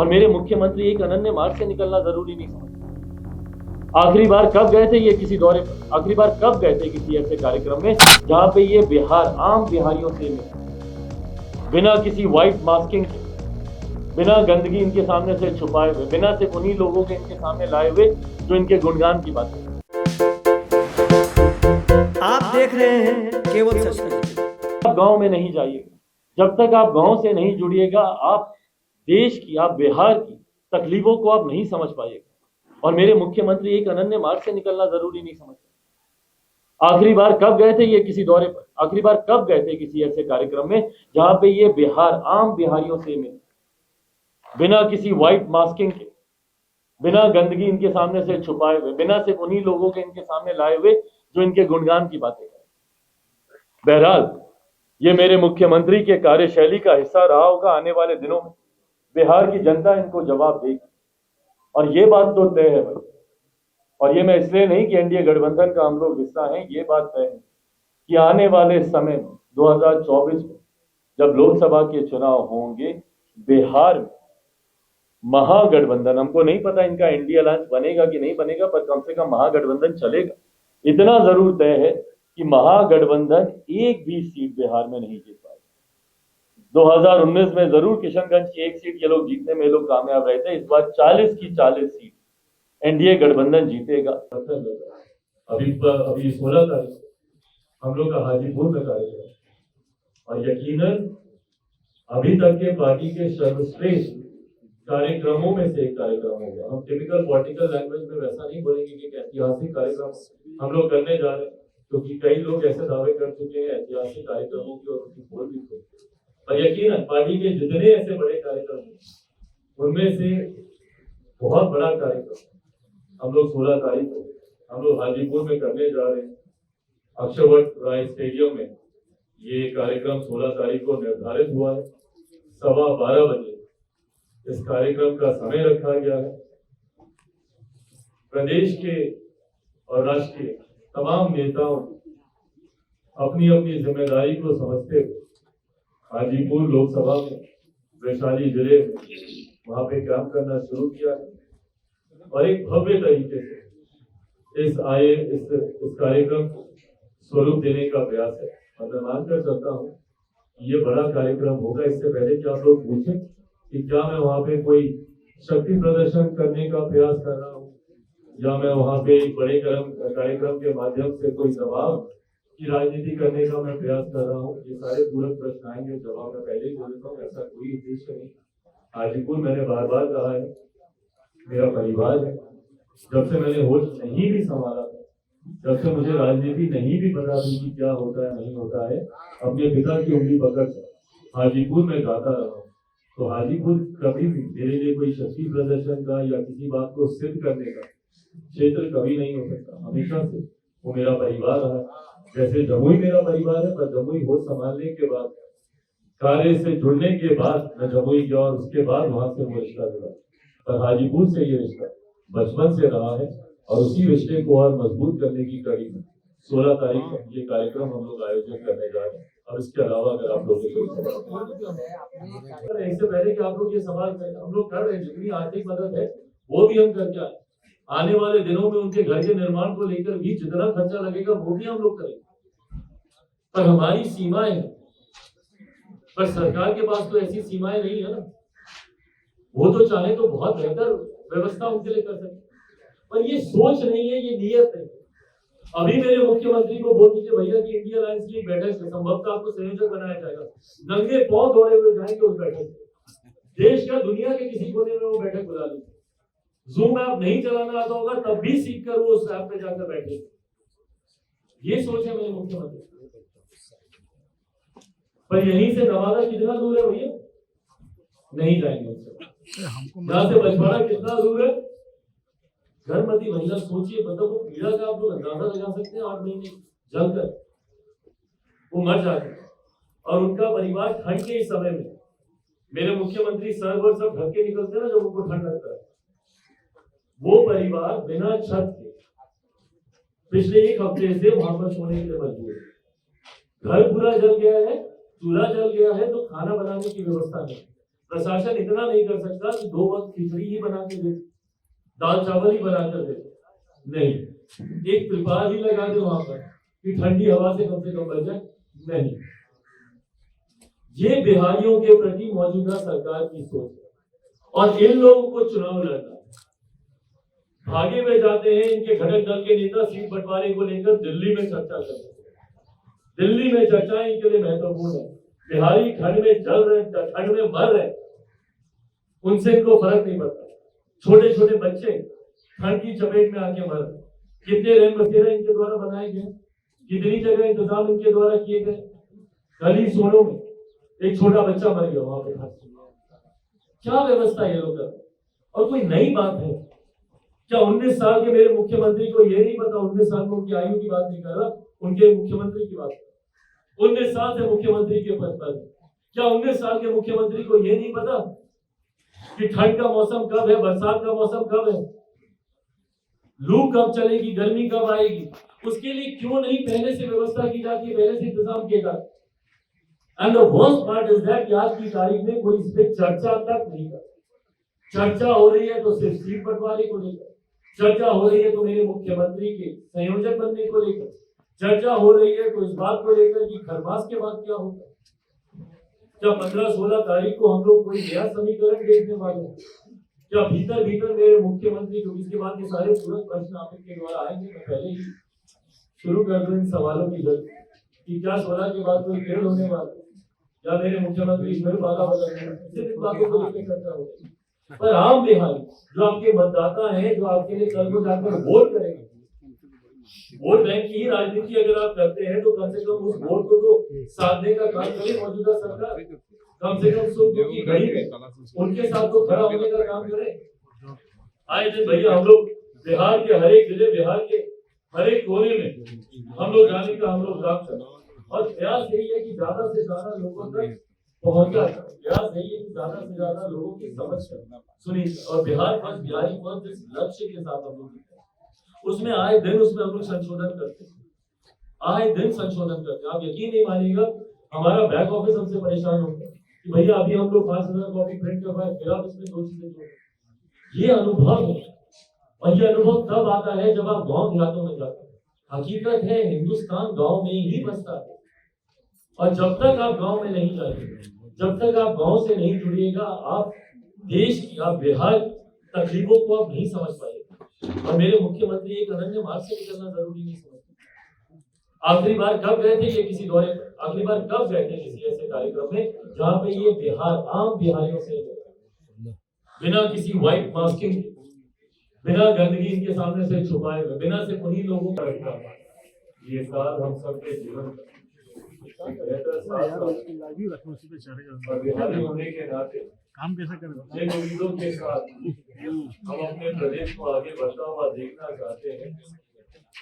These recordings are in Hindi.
और मेरे मुख्यमंत्री एक अनन्य मार्ग से निकलना जरूरी नहीं समझते। आखिरी बार कब गए थे ये किसी दौरे पर, आखिरी बार कब गए थे किसी ऐसे कार्यक्रम में जहां पे ये बिहार आम बिहारियों से मिले, बिना किसी व्हाइट मास्किंग के, बिना गंदगी इनके सामने से छुपाए हुए, बिना सिर्फ उन्हीं लोगों के इनके सामने लाए हुए जो इनके गुणगान की बात करें। आप देख रहे हैं केवल सच। आप गांव में नहीं जाइएगा, जब तक आप गांव से नहीं जुड़िएगा आप देश की, आप बिहार की तकलीफों को आप नहीं समझ पाइएगा। और मेरे मुख्यमंत्री एक अनन्य मार्ग से निकलना जरूरी नहीं समझते। आखिरी बार कब गए थे ये किसी दौरे पर, आखिरी बार कब गए थे किसी ऐसे कार्यक्रम में जहां पे ये बिहार आम बिहारियों से मिले, बिना किसी व्हाइट मास्किंग के, बिना गंदगी इनके सामने से छुपाए हुए, बिना सिर्फ उन्हीं लोगों के इनके सामने लाए हुए जो इनके गुणगान की बातें करें। बहरहाल ये मेरे मुख्यमंत्री के कार्यशैली का हिस्सा रहा होगा। आने वाले दिनों में बिहार की जनता इनको जवाब देगी और ये बात तो तय है भाई। और ये मैं इसलिए नहीं कि एनडीए गठबंधन का हम लोग हिस्सा हैं, ये बात तय है कि आने वाले समय में 2024 में जब लोकसभा के चुनाव होंगे, बिहार में महागठबंधन, हमको नहीं पता इनका एनडीए अलायंस बनेगा कि नहीं बनेगा, पर कम से कम महागठबंधन चलेगा। इतना जरूर तय है कि महागठबंधन एक भी सीट बिहार में नहीं जीत पाएगा। 2019 में जरूर किशनगंज की एक सीट ये लोग जीतने में लोग कामयाब रहे थे, इस बार 40 की 40 सीट एनडीए गठबंधन जीतेगा। अभी 16 तारीख हम लोग का हाजीपुर में कार्यक्रम, और यकीनन अभी तक के पार्टी के सर्वश्रेष्ठ कार्यक्रमों में से एक कार्यक्रम होगा। हम टिपिकल पॉलिटिकल लैंग्वेज में वैसा नहीं बोलेंगे कि ऐतिहासिक कार्यक्रम हम लोग करने जा रहे हैं, क्योंकि कई लोग ऐसे दावे कर चुके हैं ऐतिहासिक कार्यक्रमों की और उनकी बोल भी चुके। और यकीनन पार्टी के जितने ऐसे बड़े कार्यक्रम हैं उनमें से बहुत बड़ा कार्यक्रम हम लोग 16 तारीख को हम लोग हाजीपुर में करने जा रहे हैं। अक्षरवट राय स्टेडियम में ये कार्यक्रम 16 तारीख को निर्धारित हुआ है। 12:15 बजे इस कार्यक्रम का समय रखा गया है। प्रदेश के और राष्ट्र के तमाम नेताओं अपनी अपनी जिम्मेदारी को समझते हुए हाजीपुर लोकसभा में, वैशाली जिले में वहां पे काम करना शुरू किया है और एक भव्य तरीके से इस कार्यक्रम को स्वरूप देने का प्रयास है। और मैं मानकर चलता हूँ ये बड़ा कार्यक्रम होगा। इससे पहले कि आप लोग पूछें कि क्या मैं वहां पे कोई शक्ति प्रदर्शन करने का प्रयास कर रहा हूँ या मैं वहां पे एक बड़े कार्यक्रम के माध्यम से कोई दबाव की राजनीति करने का मैं प्रयास कर रहा हूँ, ये सारे पूरक प्रश्न आएंगे, जवाब मैं पहले ही बोल देता हूँ। ऐसा कोई उद्देश्य नहीं। हाजीपुर मैंने बार बार कहा है मेरा परिवार है। जब से मैंने होश नहीं भी संभाला था, जब से मुझे राजनीति नहीं भी पता थी कि क्या होता है नहीं होता है, अपने पिता की उंगली पकड़ हाजीपुर में जाता रहा। तो हाजीपुर कभी भी मेरे लिए कोई शक्ति प्रदर्शन का या किसी बात को सिद्ध करने का क्षेत्र कभी नहीं हो सकता। हमेशा से वो मेरा परिवार रहा। जैसे जमुई मेरा परिवार है, पर जमुई होश संभालने के बाद, कार्य से जुड़ने के बाद मैं जमुई गया और उसके बाद वहां से वो रिश्ता जुड़ा। पर हाजीपुर से ये रिश्ता बचपन से रहा है और उसी रिश्ते को और मजबूत करने की कड़ी में 16 तारीख को ये कार्यक्रम हम लोग आयोजित करने जा रहे हैं। और इसके अलावा अगर आप लोगों को इससे पहले कि आप लोग ये सवाल करें, हम लोग कर रहे हैं जितनी आर्थिक मदद है वो भी हम करके आए। आने वाले दिनों में उनके घर के निर्माण को लेकर भी जितना खर्चा लगेगा वो भी हम लोग करेंगे। पर हमारी सीमाएं हैं, पर सरकार के पास तो ऐसी सीमाएं नहीं है ना। वो तो चाहे तो बहुत बेहतर व्यवस्था उनके लिए कर सकते, पर ये सोच नहीं है, ये नियत है। अभी मेरे मुख्यमंत्री को बोल दीजिए भैया कि इंडिया अलायंस की बैठक संभवतः आपको संयोजक बनाया जाएगा, नंगे पांव दौड़े हुए जाएंगे उस बैठक। देश का दुनिया के किसी कोने में वो बैठक बुला लीजिए। जूम ऐप नहीं चलाना आता होगा तब भी सीख कर वो उस ऐप पे जाकर बैठे। ये सोच है मेरे मुख्यमंत्री। पर यहीं से नवादा कितना दूर है भैया? नहीं जाएंगे उससे। यहाँ से बछवाड़ा कितना दूर है? गर्भवती महिला सोचिए, मतलब वो पीड़ा का आप लोग अंदाजा लगा सकते हैं। 8 महीने जलकर वो मर जाते हैं और उनका परिवार ठंड के इस समय में, मेरे मुख्यमंत्री सर्वर सब ढक के निकलते हैं ना जब उनको ठंड लगता है, वो परिवार बिना छत के पिछले 1 हफ्ते से वहां पर सोने के लिए मजबूर है। घर पूरा जल गया है, चूल्हा जल गया है, तो खाना बनाने की व्यवस्था नहीं। प्रशासन इतना नहीं कर सकता कि 2 वक्त खिचड़ी ही बना के दे, दाल चावल ही बनाकर दे, नहीं, एक त्रिपाल ही लगा दे वहां पर कि ठंडी हवा से कम बचे, नहीं। ये बिहारियों के प्रति मौजूदा सरकार की सोच है और इन लोगों को चुनाव लड़ना है। भागे में जाते हैं इनके घटक दल के नेता सीट बंटवारे को लेकर दिल्ली में चर्चा करते हैं। दिल्ली में चर्चा इनके लिए महत्वपूर्ण है। बिहारी ठंड में जल रहे, ठंड में मर रहे, उनसे इनको फर्क नहीं पड़ता। छोटे छोटे बच्चे ठंड की चपेट में आके मर रहे। कितने रैन बसेरा इनके द्वारा बनाए गए, कितनी जगह इंतजाम इनके द्वारा किए गए। कल ही सोनो में एक छोटा बच्चा मर गया वहां पे। क्या व्यवस्था ये लोग कर, और कोई नई बात है क्या? 19 साल के मेरे मुख्यमंत्री को ये नहीं पता, 19 साल में उनकी आयु की बात नहीं कर रहा, उनके मुख्यमंत्री की बात, 19 साल से मुख्यमंत्री के पद पर, क्या 19 साल के मुख्यमंत्री को ये नहीं पता कि ठंड का मौसम कब है, बरसात का मौसम कब है, लू कब चलेगी, गर्मी कब आएगी? उसके लिए क्यों नहीं पहले से व्यवस्था की जाती है, पहले से इंतजाम किया जाता है? And the worst part is that आज की तारीख में कोई इस पर चर्चा तक नहीं करता। चर्चा हो रही है तो सिर्फ सीट बंटवारे को लेकर, चर्चा हो रही है तो मेरे मुख्यमंत्री के संयोजक बनने को लेकर, चर्चा हो रही है तो इस बात को लेकर कि खरमास के बाद क्या होगा। क्या 15-16 तारीख को हम लोग कोई नया समीकरण देखने वाले हैं? क्या भीतर भीतर मेरे मुख्यमंत्री को, इसके बाद ये सारे तुरंत प्रश्न आपके द्वारा आएंगे, मैं पहले ही शुरू कर दूं इन सवालों की जल्दी कि क्या 16 के बाद कोई खेल होने वाला, या मेरे मुख्यमंत्री फिर बाधा बदलेंगे, सिर्फ बातों को लेकर चर्चा होगी। पर आम बिहारी जो आपके मतदाता हैं, जो आपके लिए कल को जाकर वोट करेंगे, वोट बैंक की राजनीति अगर आप करते हैं तो कम से कम उस वोट को तो साधने का काम करे मौजूदा सरकार, कम से कम सुख की घड़ी में उनके साथ तो खड़ा होने का काम करे। आए दिन भैया हम लोग बिहार के हर एक जिले, बिहार के हर एक कोने में हम लोग जाने का हम लोग काम करें, और प्रयास यही है कि ज्यादा से ज्यादा लोगों तक पहुंचा जाए। प्रयास यही है कि ज्यादा से ज्यादा लोगों की समझ सुनी, और बिहार फर्स्ट, बिहारी फर्स्ट जिस लक्ष्य के साथ हम लोग उसमें आए दिन उसमें हम लोग संशोधन करते हैं, आए दिन संशोधन करते हैं। आप यकीन नहीं मानिएगा, हमारा बैक ऑफिस हमसे परेशान होता है कि भैया अभी हम लोग 5000 कॉपी प्रिंट करवाए, फिर आप इसमें 2 चीजें जोड़ो। ये अनुभव है, और ये अनुभव तब आता है जब आप गांव देहातों में जाते हैं। हकीकत है हिंदुस्तान गांव में ही बसता है, और जब तक आप गांव में नहीं जाएंगे, जब तक आप गांव से नहीं जुड़िएगा, आप देश की, आप बिहार तकलीफों को आप नहीं समझ पाएंगे। और मेरे मुख्यमंत्री एक अनन्य मार्ग से निकलना जरूरी नहीं समझते। आखिरी बार कब गए थे ये किसी दौरे पर, आखिरी बार कब गए थे किसी ऐसे कार्यक्रम में जहां पे ये बिहार आम बिहारियों से बिना किसी व्हाइट मास्किंग, बिना गंदगी इनके सामने से छुपाए हुए, बिना से उन्हीं लोगों का ये साल हम सबके जीवन होने के नाते काम कैसे करें, जिन उम्मीदों के साथ हम अपने प्रदेश को आगे बढ़ता हुआ देखना चाहते हैं,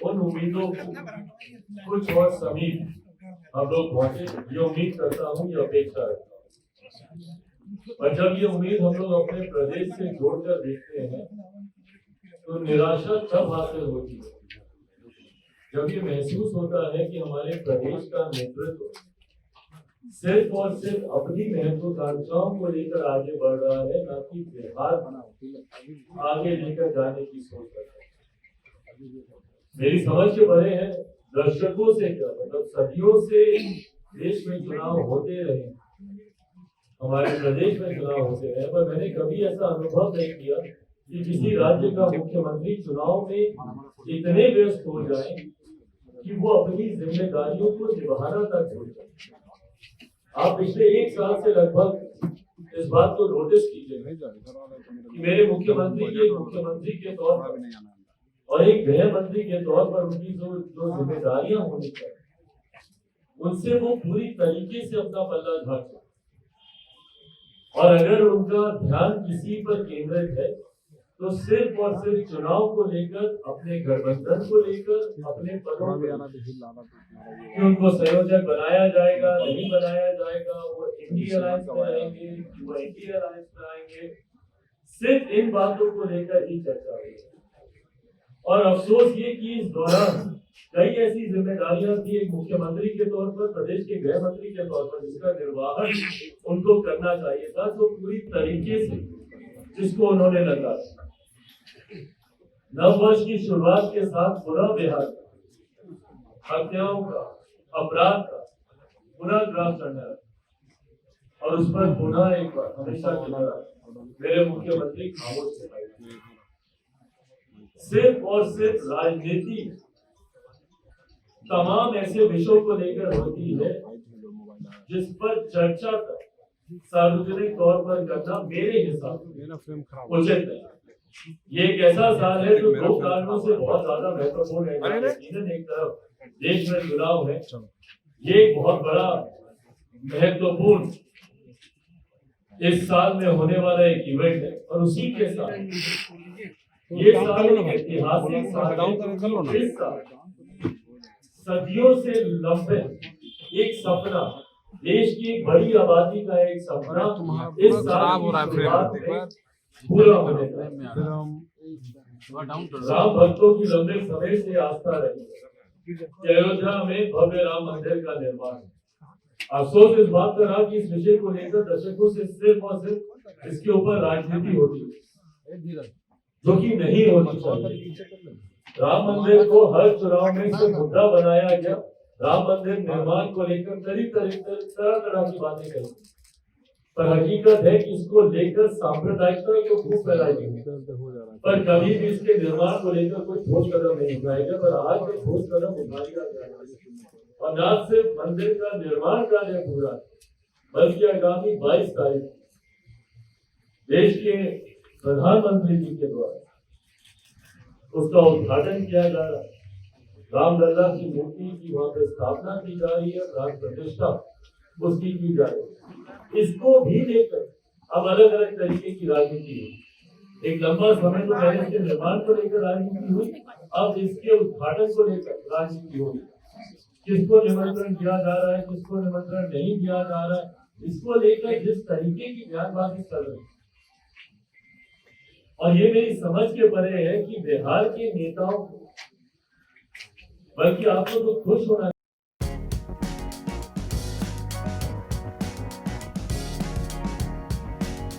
उन उम्मीदों को कुछ और समीप हम लोग पहुंचे, ये उम्मीद करता हूँ, ये अपेक्षा रखता हूँ। और जब ये उम्मीद हम लोग अपने प्रदेश से जोड़कर देखते हैं तो निराशा तब हासिल होती है जब ये महसूस होता है कि हमारे प्रदेश का नेतृत्व सिर्फ और सिर्फ अपनी महत्वाकांक्षाओं को लेकर आगे बढ़ रहा है, ना कि बिहार आगे लेकर जाने की सोच रहा है। मेरी समझ के परे है, दर्शकों से क्या मतलब, सदियों से देश में चुनाव होते रहे, हमारे प्रदेश में चुनाव होते रहे, पर मैंने कभी ऐसा अनुभव नहीं किया कि किसी राज्य का मुख्यमंत्री चुनाव में इतने व्यस्त हो जाए कि वो अपनी जिम्मेदारियों को निभाना तक भूल जाए। आप पिछले 1 साल से लगभग इस बात को नोटिस कीजिए कि मेरे मुख्यमंत्री के तौर पर और एक गृह मंत्री के तौर पर उनकी जो जिम्मेदारियां होनी चाहिए, उनसे वो पूरी तरीके से अपना पल्ला झाड़, और अगर उनका ध्यान किसी पर केंद्रित है तो सिर्फ और सिर्फ चुनाव को लेकर, अपने गठबंधन को लेकर, अपने पदों कि उनको संयोजक बनाया जाएगा नहीं बनाया जाएगा, वो इंडिया अलायंस बनाएंगे, वो इंडिया अलायंस बनाएंगे, सिर्फ इन बातों को लेकर ही चर्चा हुई। और अफसोस ये कि इस दौरान कई ऐसी जिम्मेदारियां थी एक मुख्यमंत्री के तौर पर, प्रदेश के गृह मंत्री के तौर पर, जिसका निर्वाहन उनको करना चाहिए था, तो पूरी तरीके से जिसको उन्होंने लगा। नववर्ष की शुरुआत के साथ पुनः बिहार हत्याओं का, अपराध का पुनः ग्राफ चढ़ना और उस पर पुनः एक बार हमेशा की तरह मेरे मुख्यमंत्री खामोश थे। सिर्फ और सिर्फ राजनीति तमाम ऐसे विषयों को लेकर होती है जिस पर चर्चा कर सार्वजनिक तौर पर करना मेरे हिसाब से उचित है। ये एक ऐसा साल है जो दो कारणों से बहुत ज्यादा महत्वपूर्ण है। एक तरफ देश में चुनाव है, ये एक बहुत बड़ा महत्वपूर्ण इस साल में होने वाला एक इवेंट है, और उसी के साथ ये साल एक ऐतिहासिक साल है। इस साल सदियों से लंबे एक सपना, देश की एक बड़ी आबादी का एक सपना इस साल की शुरुआत में पूरा होने का। राम भक्तों की लंबे समय से आस्था रही कि अयोध्या में भव्य राम मंदिर का निर्माण। अफसोस इस बात का रहा कि इस विषय को लेकर दशकों से सिर्फ और सिर्फ इसके ऊपर राजनीति होती है, जो कि नहीं होनी चाहिए। राम मंदिर को हर चुनाव में से मुद्दा बनाया गया। राम मंदिर निर्माण को लेकर तरह तरह की बातें करी, पर हकीकत है कि इसको लेकर सांप्रदायिकता तो खूब फैलाई गई, पर कभी भी इसके निर्माण को लेकर कोई ठोस कदम नहीं उठाया गया। पर आज में ठोस कदम उठाया गया, और न सिर्फ मंदिर का निर्माण कार्य पूरा, बल्कि आगामी 22 तारीख देश के प्रधानमंत्री जी के द्वारा उसका उद्घाटन किया जा रहा है। रामलला की मूर्ति की वहां पर स्थापना की जा रही है, प्राण प्रतिष्ठा उसकी की जा रही है। इसको भी लेकर अब अलग अलग तरीके की राजनीति हुई। एक लंबा समय तो पहले इसके निर्माण को लेकर राजनीति हुई, अब इसके उद्घाटन को लेकर राजनीति होगी। किसको निमंत्रण दिया जा रहा है, किसको निमंत्रण नहीं दिया जा रहा है, इसको लेकर जिस तरीके की बयानबाजी कर रहे हैं, और ये मेरी समझ के परे है कि बिहार के नेताओं को, बल्कि आपको तो खुश होना